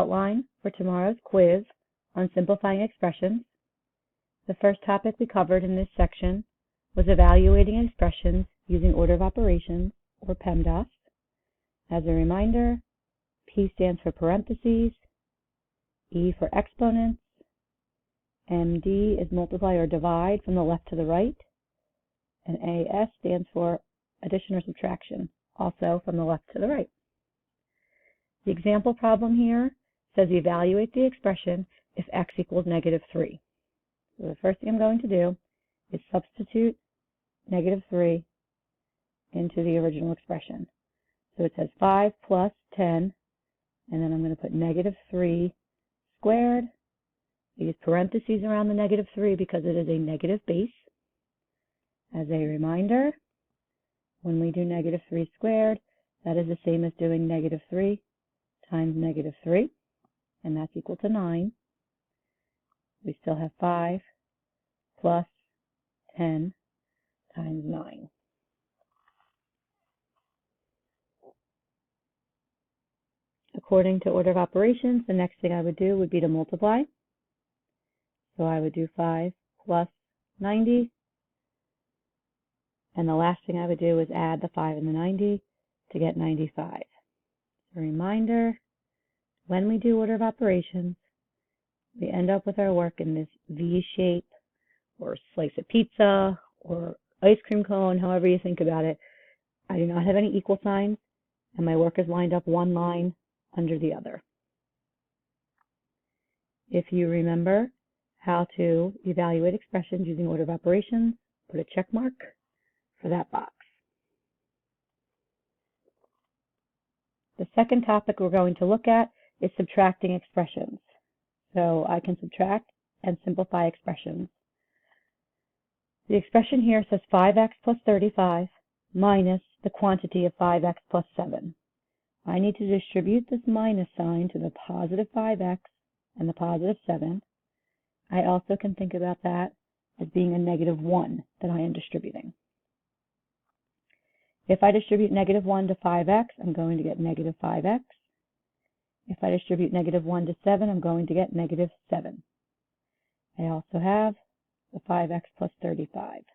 outline for tomorrow's quiz on simplifying expressions. The first topic we covered in this section was evaluating expressions using order of operations, or PEMDAS. As a reminder, P stands for parentheses, E for exponents, MD is multiply or divide from the left to the right, and AS stands for addition or subtraction, also from the left to the right. The example problem here says evaluate the expression if x equals -3. So the first thing I'm going to do is substitute -3 into the original expression. So it says 5 plus 10, and then I'm going to put -3 squared. I use parentheses around the -3 because it is a negative base. As a reminder, when we do -3 squared, that is the same as doing -3 times -3, and that's equal to 9. We still have 5 plus 10 times 9. According to order of operations, the next thing I would do would be to multiply. So I would do 5 plus 90. And the last thing I would do is add the 5 and the 90 to get 95. A reminder, when we do order of operations, we end up with our work in this V shape, or slice of pizza, or ice cream cone, however you think about it. I do not have any equal signs, and my work is lined up one line under the other. If you remember how to evaluate expressions using order of operations, put a check mark for that box. The second topic we're going to look at is subtracting expressions. So I can subtract and simplify expressions. The expression here says 5x plus 35 minus the quantity of 5x plus 7. I need to distribute this minus sign to the positive 5x and the positive 7. I also can think about that as being a -1 that I am distributing. If I distribute -1 to 5x, I'm going to get -5x. If I distribute -1 to 7, I'm going to get -7. I also have the 5x plus 35.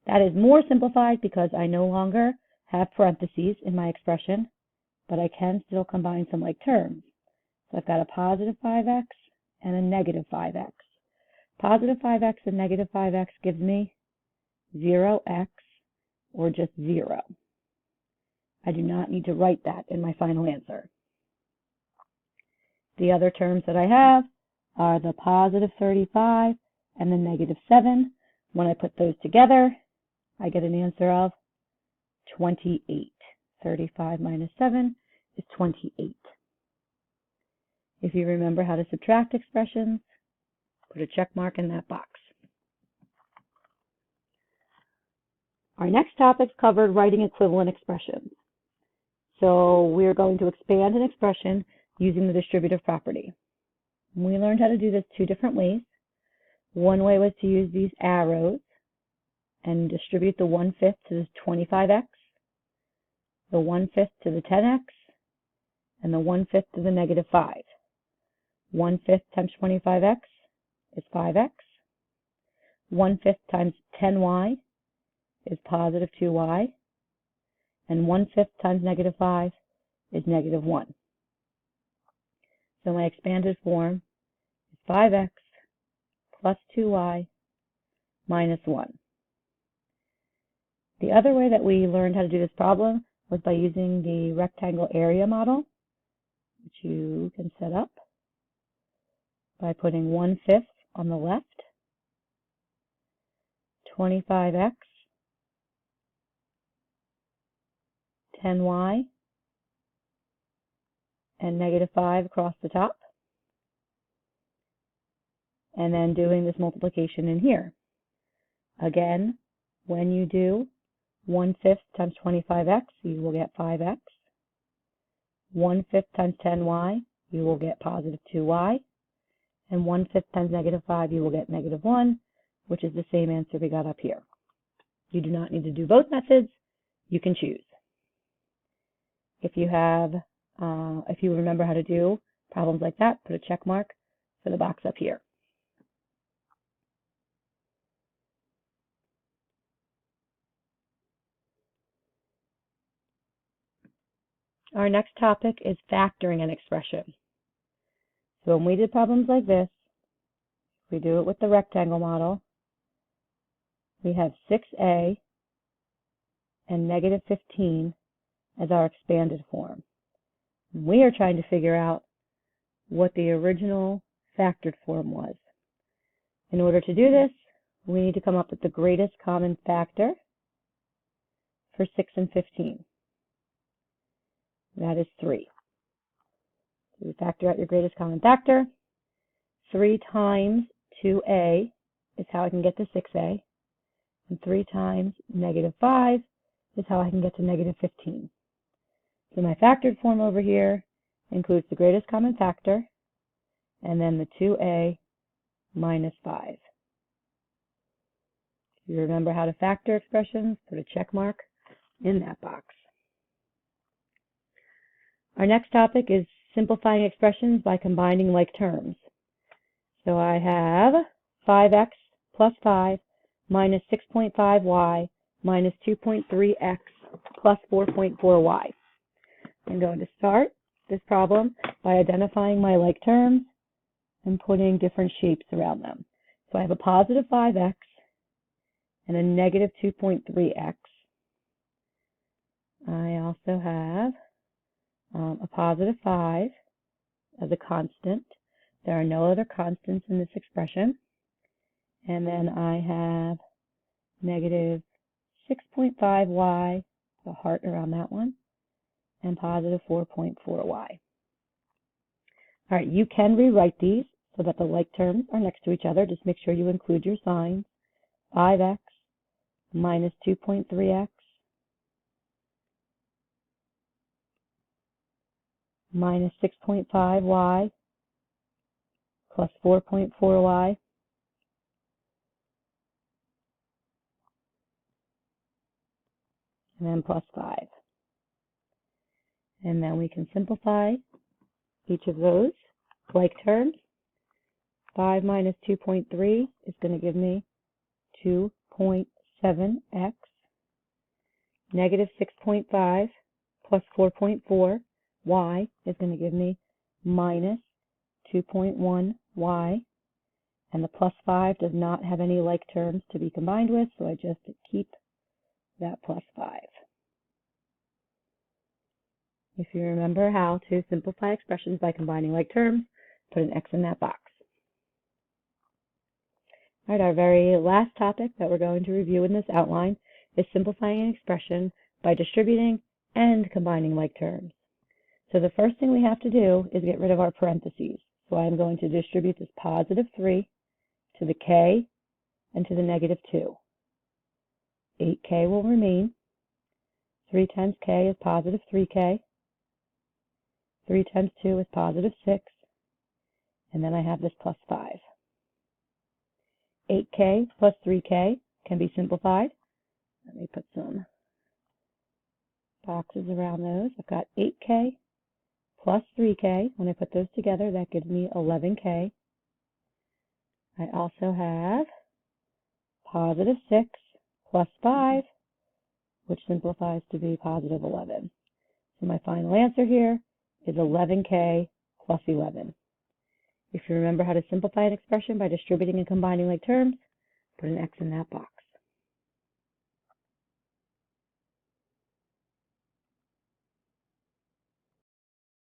That is more simplified because I no longer have parentheses in my expression, but I can still combine some like terms. So I've got a positive 5x and a -5x. Positive 5x and -5x gives me 0x, or just 0. I do not need to write that in my final answer. The other terms that I have are the positive 35 and the -7. When I put those together, I get an answer of 28. 35 minus 7 is 28. If you remember how to subtract expressions, put a check mark in that box. Our next topic covered writing equivalent expressions. So we're going to expand an expression using the distributive property. We learned how to do this two different ways. One way was to use these arrows and distribute the 1/5 to the 25x, the 1/5 to the 10x, and the 1/5 to the -5. 1/5 times 25x is 5x. 1/5 times 10y is positive 2y, and 1/5 times -5 is -1. So my expanded form is 5x plus 2y minus 1. The other way that we learned how to do this problem was by using the rectangle area model, which you can set up by putting 1/5 on the left, 25x, 10y, and -5 across the top, and then doing this multiplication in here. Again, when you do 1/5 times 25x, you will get 5x. 1/5 times 10y, you will get positive 2y. And 1/5 times -5, you will get -1, which is the same answer we got up here. You do not need to do both methods. You can choose. If you have If you remember how to do problems like that, put a check mark for the box up here. Our next topic is factoring an expression. So when we did problems like this, we do it with the rectangle model. We have 6a and negative 15 as our expanded form. We are trying to figure out what the original factored form was. In order to do this, we need to come up with the greatest common factor for 6 and 15. That is 3. So you factor out your greatest common factor. 3 times 2a is how I can get to 6a. And 3 times negative 5 is how I can get to negative 15. So my factored form over here includes the greatest common factor and then the 2a minus 5. If you remember how to factor expressions, put a check mark in that box. Our next topic is simplifying expressions by combining like terms. So I have 5x plus 5 minus 6.5y minus 2.3x plus 4.4y. I'm going to start this problem by identifying my like terms and putting different shapes around them. So I have a positive 5x and a negative 2.3x. I also have a positive 5 as a constant. There are no other constants in this expression. And then I have negative 6.5y, the heart around that one, and positive 4.4y. All right, you can rewrite these so that the like terms are next to each other. Just make sure you include your signs. 5x minus 2.3x minus 6.5y plus 4.4y and then plus 5. And then we can simplify each of those like terms. 5 minus 2.3 is going to give me 2.7x. Negative 6.5 plus 4.4y is going to give me minus 2.1y. And the plus 5 does not have any like terms to be combined with, so I just keep that plus 5. If you remember how to simplify expressions by combining like terms, put an X in that box. All right, our very last topic that we're going to review in this outline is simplifying an expression by distributing and combining like terms. So the first thing we have to do is get rid of our parentheses. So I'm going to distribute this positive 3 to the k and to the negative 2. 8k will remain. 3 times k is positive 3k. 3 times 2 is positive 6. And then I have this plus 5. 8k plus 3k can be simplified. Let me put some boxes around those. I've got 8k plus 3k. When I put those together, that gives me 11k. I also have positive 6 plus 5, which simplifies to be positive 11. So my final answer here is 11k plus 11. If you remember how to simplify an expression by distributing and combining like terms, put an X in that box.